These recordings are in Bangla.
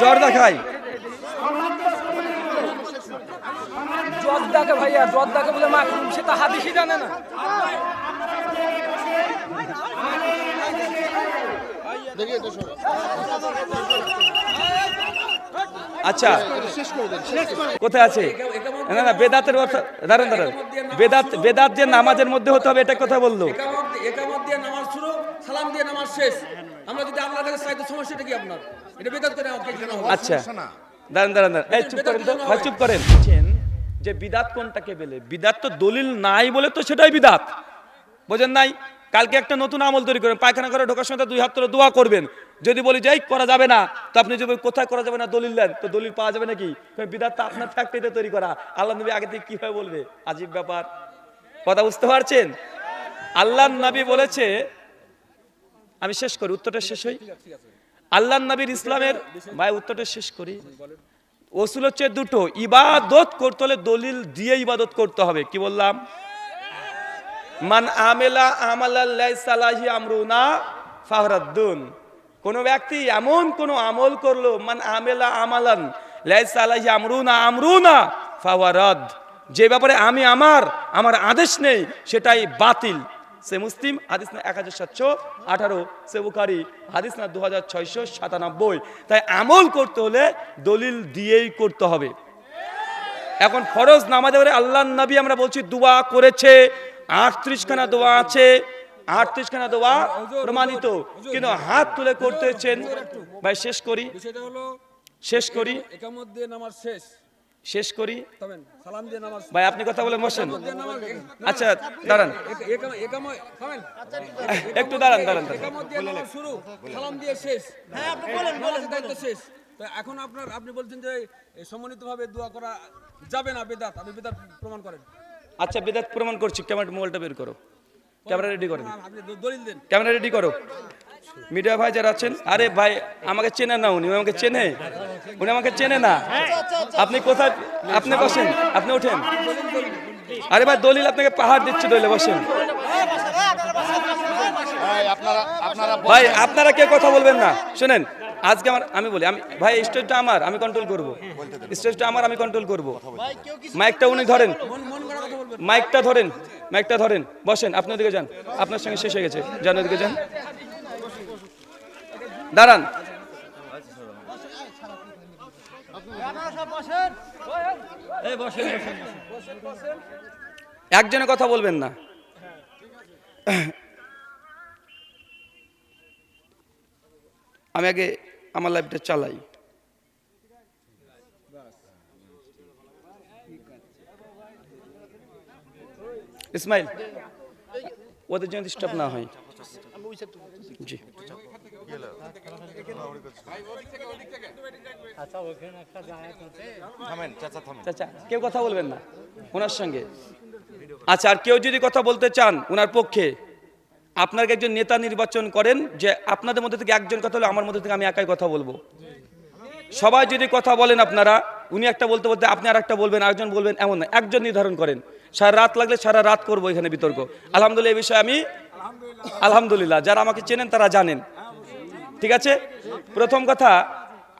জর্দা খায়। জর্দাকে ভাইয়া, জর্দাকে বলে মাখরুম, সে তো হাদিসই জানে না। আচ্ছা কোথায় আছে? না না, বেদাতের অর্থ দাঁড়ান দাঁড়ান, বেদাত যে নামাজের মধ্যে হতে হবে এটা কথা বললো। একামত দিয়ে নামাজ শুরু, সালাম দিয়ে নামাজ শেষ। আমরা যদি আপনার কাছে চাই তো সমস্যাটা কি আপনার? এটা বেদাত করে কেন হবে? আচ্ছা দাঁড়ান দাঁড়ান দাঁড়ান, এই চুপ করেন তো ভাই, চুপ করেন। যে বিদাত কোনটাকে বলে? বিদাত তো দলিল নাই বলে তো সেটাই বিদাত, বোঝেন নাই? কালকে একটা নতুন আমল তৈরি করেন, পায়খানা করে ঢোকার সময় 2 হাত তুলে দোয়া করবেন। যদি বলি যাই করা যাবে না, তো আপনি যদি কোথায় করা যাবে না দলিল দেন, তো দলিল পাওয়া যাবে নাকি? বিদাতটা আপনার ফ্যাক্টরিতে তৈরি করা, আল্লাহ নবী আগে থেকে কিভাবে বলবে? আজীব ব্যাপার, কথা বুঝতে পারছেন? আল্লাহ নবী বলেছে, আমি শেষ করি, উত্তরটা শেষ হই। আল্লাহ নবীর ইসলামের ভাই উত্তরটা শেষ করি। ওসুল হচ্ছে দুটো, ইবাদত করতে হলে দলিল দিয়ে ইবাদত করতে হবে। কি বললাম? মান আমেলা আমালাল লাইসা আলাইহি আমরুনা ফাহরাদ্দুন। কোন ব্যক্তি এমন কোন আমল করলো, মান আমেলা আমালান লাইসা আলাইহি আমরুনা ফাওয়ারাদ, যে ব্যাপারে আমার আদেশ নেই সেটাই বাতিল। সে মুসলিম হাদিস না 1718, সে বুখারী হাদিস না 2697। তাই আমল করতে হলে দলিল দিয়েই করতে হবে। এখন ফরজ নামাজে আল্লাহর নবী আমরা বলছি দোয়া করেছে, 38 খানা দোয়া আছে, 38 খানা দোয়া প্রমাণিত, কিন্তু হাত তুলে করতেছেন। ভাই শেষ করি, বিষয়টা হলো শেষ করি, একামত দিয়ে নামাজ শেষ করি তবেন সালাম দিয়ে নামাজ। ভাই আপনি কথা বলে বসেন। আচ্ছা দাঁড়ান একটু, দাঁড়ান দাঁড়ান দাঁড়ান। একামত দিয়ে নামাজ শুরু, সালাম দিয়ে শেষ। হ্যাঁ আপনি বলেন, নামাজের দায়িত্ব শেষ। তো এখন আপনি বলছেন যে সম্মানিতভাবে দোয়া করা যাবে না, বেদাত। আপনি বেদাত প্রমাণ করেন। আচ্ছা বেদাত প্রমাণ করছি। মোবাইলটা বের করো, ক্যামেরা রেডি করেন, আপনি দলিল দেন। ক্যামেরা রেডি করো। মিডিয়া ভাই যারা আছেন, আরে ভাই আমাকে চেনে না, উনি আমাকে চেনে, উনি আমাকে চেনে না। আপনি কোথায়? আপনি বসেন, আপনি ওঠেন। আরে ভাই দলিল আপনাকে পাহাড় দিচ্ছে, দলিলে বসেন। ভাই আপনারা কেউ কথা বলবেন না, শুনেন। আজকে আমি বলি, ভাই স্টেজটা আমার, আমি কন্ট্রোল করব। স্টেজটা আমার, আমি কন্ট্রোল করব। মাইকটা উনি ধরেন, মাইকটা ধরেন, বসেন। আপনি ওদিকে যান, আপনার সঙ্গে শেষ হয়ে গেছে, যান ওদিকে যান, দাঁড়ান। একজনে কথা বলবেন না। আমি আগে আমার লাইফটা চালাই। ইসমাইল, ওদের জন্য ডিস্টার্ব না হয়। জি চাচা, কেউ কথা বলবেন না ওনার সঙ্গে। আচ্ছা, আর কেউ যদি কথা বলতে চান ওনার পক্ষে, আপনাকে একজন নেতা নির্বাচন করেন, যে আপনাদের মধ্যে থেকে একজন কথা হলে আমার মধ্যে থেকে আমি একাই কথা বলবো। সবাই যদি কথা বলেন আপনারা, উনি একটা বলতে বলতে আপনি আর একটা বলবেন, আরেকজন বলবেন, এমন না, একজন নির্ধারণ করেন। সারা রাত লাগলে সারা রাত করবো এখানে বিতর্ক। আলহামদুলিল্লাহ, এই বিষয়ে আমি আলহামদুলিল্লাহ, যারা আমাকে চেনেন তারা জানেন। ঠিক আছে, প্রথম কথা,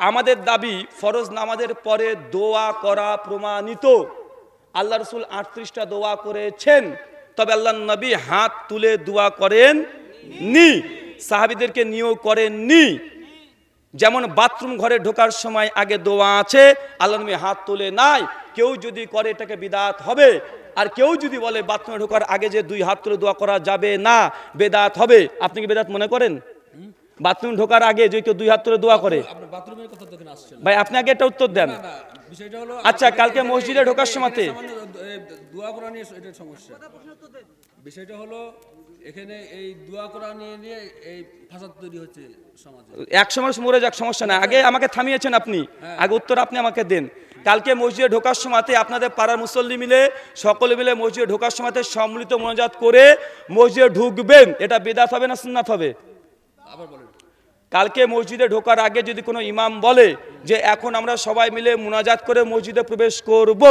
আমাদের দাবি ফরজ নামাজের পরে দোয়া করা প্রমাণিত। আল্লাহ রসুল 38টা দোয়া করেছেন, তবে আল্লাহ নবী হাত তুলে দোয়া করেন নি, সাহাবীদেরকে নিয়েও করেননি। যেমন বাথরুম ঘরে ঢোকার সময় আগে দোয়া আছে, আল্লাহ নবী হাত তুলে নাই। কেউ যদি করে এটাকে বিদআত হবে, আর কেউ যদি বলে বাথরুমে ঢোকার আগে যে 2 হাত তুলে দোয়া করা যাবে না, বেদাত হবে। আপনি কি বেদাত মনে করেন? বাথরুম ঢোকার আগে যে কেউ 2 হাত তুলে দোয়া করে? ভাই আপনি আগে এটা উত্তর দেন। আচ্ছা, কালকে মসজিদে ঢোকার সময়তে দোয়া করা নিয়ে এটা সমস্যা। বিষয়টা হলো এখানে এই দোয়া করা নিয়ে এই ফাসাদ তৈরি হচ্ছে সমাজে। এক সময় মরে যাক, সমস্যা না। আগে আমাকে থামিয়েছেন আপনি, আগে উত্তর আপনি আমাকে দেন। কালকে মসজিদে ঢোকার সময়তে আপনাদের পাড়ার মুসল্লি মিলে, সকলে মিলে মসজিদে ঢোকার সময়তে সম্মিলিত মোনাজাত করে মসজিদে ঢুকবেন, এটা বিদআত হবে না সুন্নাত হবে? আবার বলেন। কালকে মসজিদে ঢোকার আগে যদি কোনো ইমাম বলে যে এখন আমরা সবাই মিলে মুনাজাত করে মসজিদে প্রবেশ করব,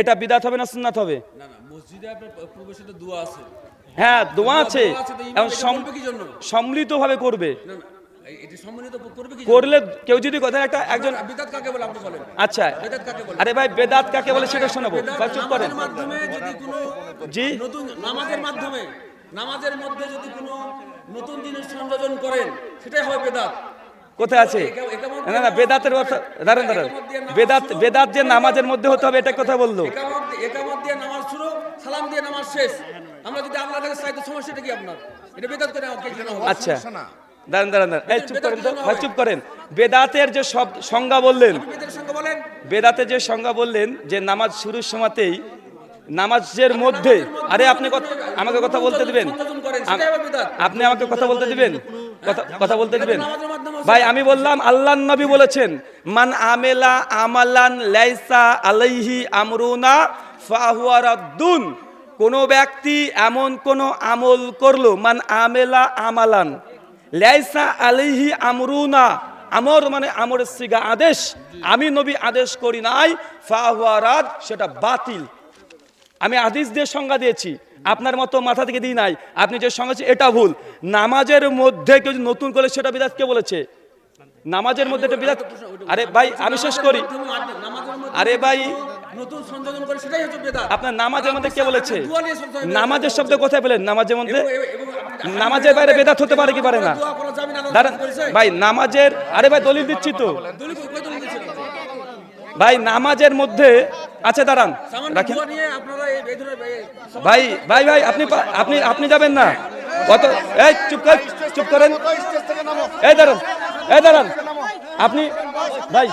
এটা বিদআত হবে না সুন্নাত হবে? না না, মসজিদে আপনার প্রবেশে দোয়া আছে। হ্যাঁ দোয়া আছে, এবং সম্মিলিতভাবে করবে। এটি সম্মানিত করবে কি করলে কেউ যদি কথা একটা একজন বিদাত কাকে বলে আপনি বলেন আচ্ছা বেদাত কাকে বলে আরে ভাই বেদাত কাকে বলে সেটা শোনাবো ভাই চুপ করেন নামাজের মাধ্যমে যদি কোনো জি নতুন নামাজের মাধ্যমে নামাজের মধ্যে যদি কোনো নতুন জিনিস সংযোজন করেন সেটাই হবে বেদাত কোথায় আছে না না বেদাতের অর্থ দাঁড়ান দাঁড়ান বেদাত যে নামাজের মধ্যে হতে হবে এটা কথা বললো একামত দিয়ে নামাজ শুরু সালাম দিয়ে নামাজ শেষ আমরা যদি আল্লাহর কাছে চাই তো সমস্যাটা কি আপনার এটা বেদাত করে কেন হবে আচ্ছা দাঁড়ান দাঁড়ান দাঁড়ান এই চুপ করেন তো ভাই চুপ করেন বেদাতের যে সব সংজ্ঞা বললেন বেদের সঙ্গে বলেন বেদাতের যে সংজ্ঞা বললেন যে নামাজ শুরুর সময়তেই নামাজের মধ্যে আরে আপনি আমাকে কথা বলতে দিবেন সংযোজন করেন সেটাই হবে বেদাত আপনি আমাকে কথা বলতে দিবেন কথা বলতে দিবেন ভাই আমি বললাম আল্লাহর নবী বলেছেন মান আমেলা আমালান লাইসা আলাইহি আমরুনা ফাহুয়া রাদ্দুন কোন ব্যক্তি এমন কোন আমল করলো মান আমেলা আমালান লাইসা আলাইহি আমরুনা আমর মানে আমরের সিগা আদেশ আমি নবী আদেশ করি নাই ফাহুয়া রাদ সেটা বাতিল আমি হাদিস দিয়ে সংজ্ঞা দিয়েছি আপনার মতো মাথা থেকে দিই নাই আপনি যে সংজ্ঞা দিয়েছেন এটা ভুল নামাজের মধ্যে কেউ নতুন করে সেটা বিদাত কে বলেছে নামাজের মধ্যে এটা বিদাত আরে ভাই আমি শেষ করি আরে ভাই নতুন সংযোজন করে সেটাই হচ্ছে বেদাত আপনার নামাজের মধ্যে কে বলেছে দোয়া নিয়ে সব জায়গায় নামাজের শব্দ কোথায় বলেন নামাজের মধ্যে এবং আপনি নামাজের বাইরে বেদাত হতে পারে কি পারে না দোয়া করা যাবে না আল্লাহ দাঁড়ান করেছে ভাই নামাজের আরে ভাই দলিল দিচ্ছি তো দলিল কই দলিল দিয়েছেন ভাই নামাজের মধ্যে আচ্ছা দাঁড়ান সামান্য রাখেন দোয়া নিয়ে আপনারা এই ধরনের ভাই ভাই ভাই আপনি আপনি যাবেন না কত এই চুপ করেন এই দাঁড়ান আপনি ভাই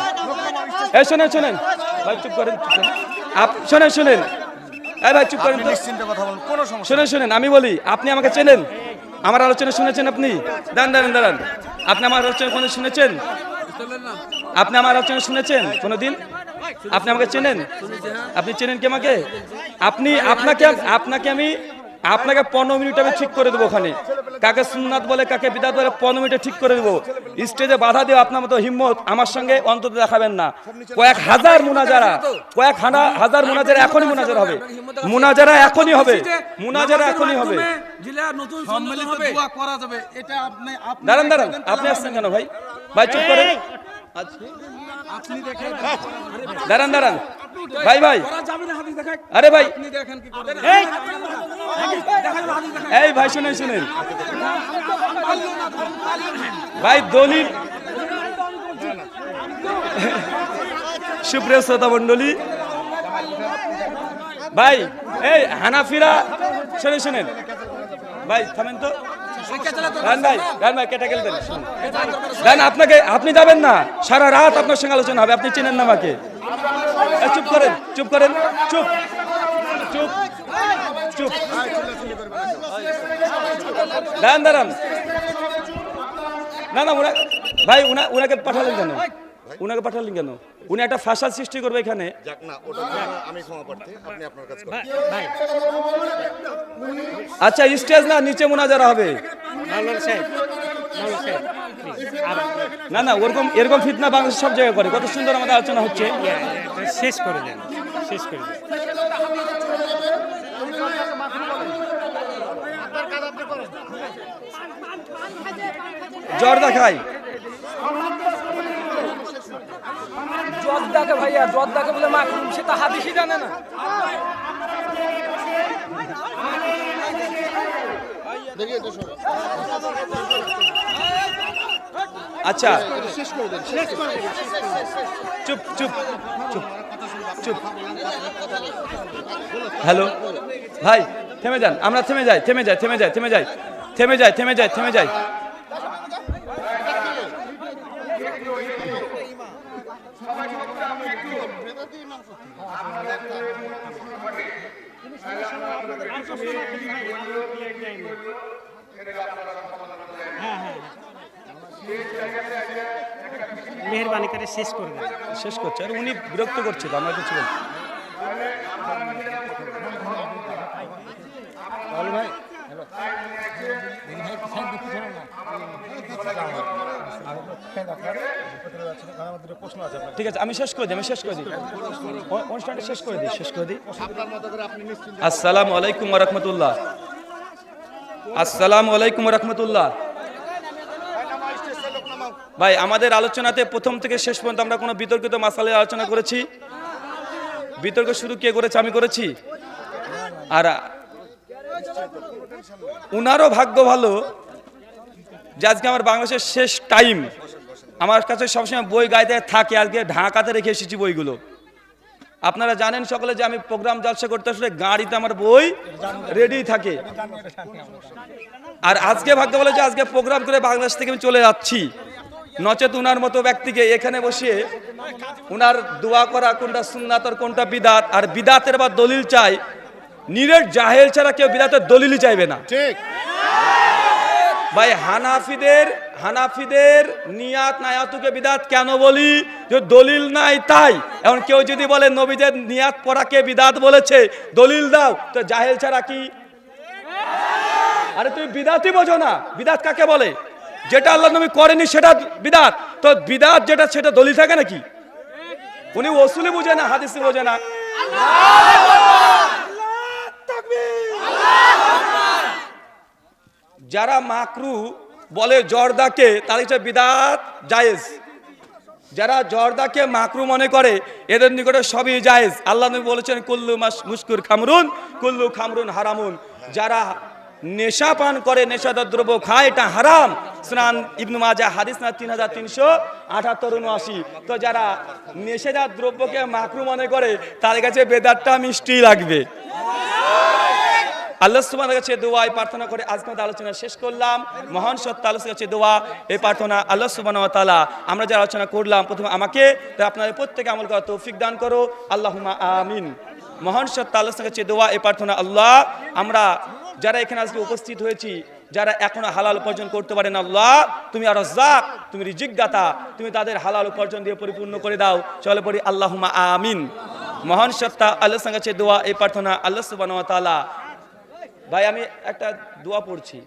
এই শোনেন ভাই চুপ করেন শোনেন এই ভাই চুপ করেন তো শোনেন আমি বলি আপনি আমাকে চেনেন আমার আলোচনা শুনেছেন আপনি দাঁড়ান আপনি আমার আলোচনা কোনো শুনেছেন আপনি আমার আলোচনা শুনেছেন কোনোদিন আপনি আমাকে চেনেন আপনি চেনেন কি আমাকে আপনাকে আমি আপনাকে 15 মিনিট আমি ঠিক করে দেবো ওখানে কাকে সুন্নাত বলে কাকে বিদাত বলে 15 মিনিটে ঠিক করে দেবো স্টেজে বাধা দিয়ে আপনার মতো হিম্মত আমার সঙ্গে অন্তত দেখাবেন না কয়েক হাজার মুনাজারা এখনই মুনাজারা হবে মুনাজারা এখনই হবে জেলা নতুন সম্মিলিত দোয়া করা যাবে এটা আপনি দাঁড়ান আপনি আসছেন কেন ভাই ভাই চুপ করেন আপনি দেখেন দাঁড়ান ভাই করা যাবে না হাদিস দেখান আরে ভাই আপনি দেখেন কি করেন এই ভাই শুনেন ভাই দলিল সুপ্রিয় শ্রোতা মণ্ডলী ভাই এই হানাফিরা শুনেন ভাই থামেন তো রান ভাই কেটে গেলেন আপনি যাবেন না সারা রাত আপনার সঙ্গে আলোচনা হবে আপনি চেনেন না আমাকে চুপ করেন চুপ দাঁড়ান না ভাই উনাকে পাঠালেন কেন উনি একটা ফাসাদ সৃষ্টি করবে এখানে আচ্ছা স্টেজ না নিচে মুনাজারা হবে না এরকম ফিতনা বাংলাদেশ সব জায়গায় করে কত সুন্দর আমাদের আলোচনা হচ্ছে শেষ করে দেন জ্বর দেখাই জর্দাকে ভাইয়া জর্দাকে বলে মাখরুম সে তো হাদিসই জানে না আচ্ছা চুপ হ্যালো ভাই থেমে যান আমরা থেমে যাই মেহরবানি করে শেষ করছে আর উনি বিরক্ত করছে তো আমরা কিছু বলছি ঠিক আছে আমি শেষ করে দিই অনুষ্ঠানটা শেষ করে দিই আসসালামু আলাইকুম ওয়া রাহমাতুল্লাহ ভাই আমাদের আলোচনাতে প্রথম থেকে শেষ পর্যন্ত আমরা কোনো বিতর্কিত মাসালে আলোচনা করেছি? বিতর্ক শুরু কে করেছে? আমি করেছি। আর উনারও ভাগ্য ভালো যে আজকে আমার বাংলাদেশের শেষ টাইম, আমার কাছে সবসময় বই গাইতে থাকে, আজকে ঢাকাতে রেখে এসেছি বইগুলো। আপনারা জানেন সকলে যে আমি প্রোগ্রাম জলসা করতে আসলে গাড়িতে আমার বই রেডি থাকে। আর আজকে ভাগ্য ভালো যে আজকে প্রোগ্রাম করে বাংলাদেশ থেকে আমি চলে যাচ্ছি, নচেত উনার মতো ব্যক্তিকে এখানে বসিয়ে উনার দোয়া করা কোনটা সুন্নাত আর কোনটা বিদাত, আর বিদাতের বা দলিল চাই, নিরেট জাহেল ছাড়া কেউ বিদাতের দলিলই চাইবে না। ঠিক। ভাই হানাফিদের নিয়াত নায়াতুকে বিদাত কেন বলি? যে দলিল নাই তাই। এখন কেউ যদি বলে নবীদের নিয়াত পড়াকে বিদাত বলেছে, দলিল দাও, তো জাহেল ছাড়া কি? আরে তুমি বিদাতই বোঝো না। বিদাত কাকে বলে? যেটা আল্লাহ নবী করেনি সেটা বিদাত। তো বিদাত যেটা সেটা দলিল থাকে নাকি? উনি ওসুলি বুঝে না, হাদিসে বোঝে না। যারা মাকরু বলে জর্দাকে, তাদের কাছে বিদাত জায়েজ। যারা জর্দাকে মাকরু মনে করে এদের নিকটে সবই জায়েজ। আল্লাহ নবী বলেছেন কুল্লু মুস্কুর খামরুন কুল্লু খামরুন হারামুন। যারা নেশা পান করে, নেশাদার দ্রব্য খায়, এটা হারাম। সুনান ইবনে মাজাহ হাদিস না 3378-79। তো যারা নেশাদার দ্রব্যকে মাকরু মনে করে তাদের কাছে বেদাতটা মিষ্টি লাগবে। আল্লাহ সুবহানাহু কাছে দোয়া এই প্রার্থনা করে আজকে আমাদের আলোচনা শেষ করলাম। মহান সত্তা আল্লাহর কাছে দোয়া এই প্রার্থনা, আল্লাহ সুবহানাহু ওয়া তাআলা আমরা যে আলোচনা করলাম প্রথমে আমাকে, তাই আপনাদের প্রত্যেকে আমল করার তৌফিক দান করো, আল্লাহুম্মা আমিন। মহান সত্তা আল্লাহর কাছে দোয়া এই প্রার্থনা, আল্লাহ আমরা যারা এখানে আজকে উপস্থিত হয়েছি, যারা এখনো হালাল উপার্জন করতে পারেন, আল্লাহ তুমি আর রাজ্জাক, তুমি রিজিক দাতা, তুমি তাদের হালাল উপার্জন দিয়ে পরিপূর্ণ করে দাও। চলে পড়ি আল্লাহুম্মা আমিন। মহান সত্তা আল্লাহর কাছে দোয়া এই প্রার্থনা, আল্লাহ সুবহানাহু ওয়া তাআলা। ভাই আমি একটা দোয়া পড়ছি,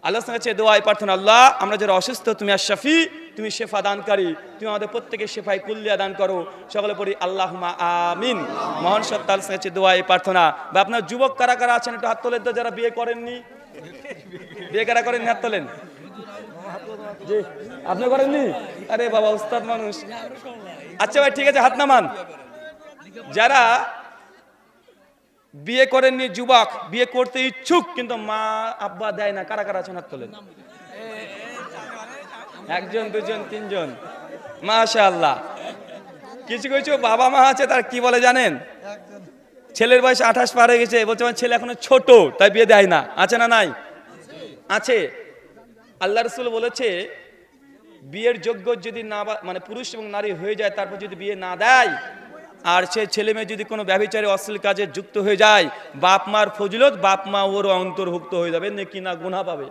আল্লাহর কাছে দোয়া এই প্রার্থনা, আল্লাহ আমরা যারা অসুস্থ, তুমি আশ-শাফি, তুমি শেফা দানকারী, তুমি আমাদের প্রত্যেকে শেফাই কুল্লিয়া দান করো। সকলে পড়ি আল্লাহুম্মা আমিন। মহান সত্তা আল্লাহর কাছে দোয়া এই প্রার্থনা। বা আপনার যুবক কারা কারা আছেন একটু হাত তোলেন তো, যারা বিয়ে করেননি। বিয়ে কারা করেননি হাত তোলেন। জি আপনি করেননি? আরে বাবা উস্তাদ মানুষ। আচ্ছা ভাই ঠিক আছে, হাত নামান। যারা বিয়ে করেননি, যুবক বিয়ে করতে ইচ্ছুক কিন্তু মা আব্বা দেয় না, কারা কারা আছেন হাত তোলেন। একজন দুজন তিনজন, মাশাআল্লাহ। কিছু কিছু বাবা মা আছে, তার কি বলে জানেন? ছেলের বয়স 28 পার হয়ে গেছে, বলছে আমার ছেলে এখনো ছোট তাই বিয়ে দেয় না। আছে না নাই? আছে। আল্লাহ রাসূল বলেছে বিয়ের যোগ্য যদি না মানে পুরুষ এবং নারী হয়ে যায়, তারপর যদি বিয়ে না দেয়, আর সে ছেলে মেয়ে যদি কোনো ব্যভিচারী অশ্লীল কাজে যুক্ত হয়ে যায়, বাপ মার ফজিলত বাপ মা ওর অন্তর্ভুক্ত হয়ে যাবে, নেকি না গুনাহ পাবে।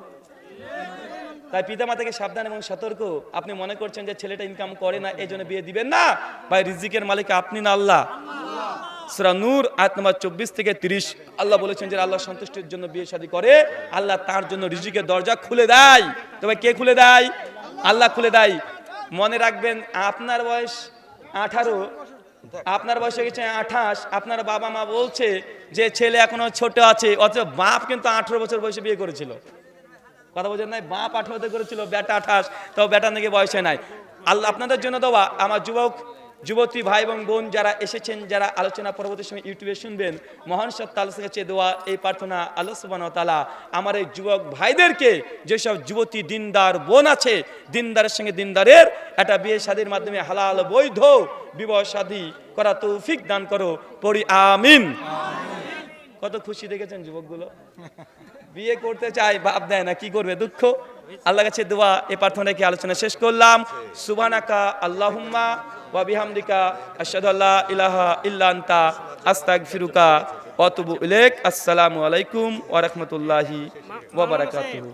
তাই পিতা মাতাকে সাবধান এবং সতর্ক। আপনি মনে করছেন যে ছেলেটা ইনকাম করে না এই জন্য বিয়ে দিবেন না, ভাই রিজিকের মালিক আপনি না আল্লাহ। সূরা নূর আয়াত নম্বর 24 থেকে 30 আল্লাহ বলেছেন যে আল্লাহ সন্তুষ্টির জন্য বিয়ে শাদী করে, আল্লাহ তার জন্য রিজিকের দরজা খুলে দেয়। তবে কে খুলে দেয়? আল্লাহ খুলে দেয়। মনে রাখবেন, আপনার বয়স 18, আপনার বয়স হয়ে গেছে 28, আপনার বাবা মা বলছে যে ছেলে এখনো ছোট আছে, অথচ বাপ কিন্তু 18 বছর বয়সে বিয়ে করেছিল। কথা বোঝেন নাই? বাপ 18তে করেছিল, বেটা 28, তাও বেটা নাকি বয়সে নাই। আল্লাহ আপনাদের জন্য দেওয়া। আমার যুবক যুবতী ভাই এবং বোন যারা এসেছেন, যারা আলোচনা পরবর্তী সময় ইউটিউবে শুনবেন, মহান সত্তা আল্লাহর কাছে দোয়া এই প্রার্থনা, আল্লাহ সুবহানাহু ওয়া তাআলা আমার এই যুবক ভাইদেরকে, যেসব যুবতী দিনদার বোন আছে, দিনদারের সঙ্গে দিনদারের একটা বিয়ে শাদীর মাধ্যমে হালাল বৈধ বিবাহ শাদী করা তৌফিক দান করো। পড়ি আমিন। কত খুশি দেখেছেন যুবকগুলো, বিয়ে করতে চায় বাপ দেয় না, কি করবে? দুঃখ। আল্লাহর কাছে দোয়া এই প্রার্থনাকে আলোচনা শেষ করলাম। সুবহানাকা আল্লাহুম্মা ওয়া বিহামদিকা আশহাদু আল্লা ইলাহা ইল্লা আনতা আস্তাগফিরুকা ওয়া আতুবু ইলাইক। আসসালামু আলাইকুম ওয়া রাহমাতুল্লাহি ওয়া বারাকাতুহু।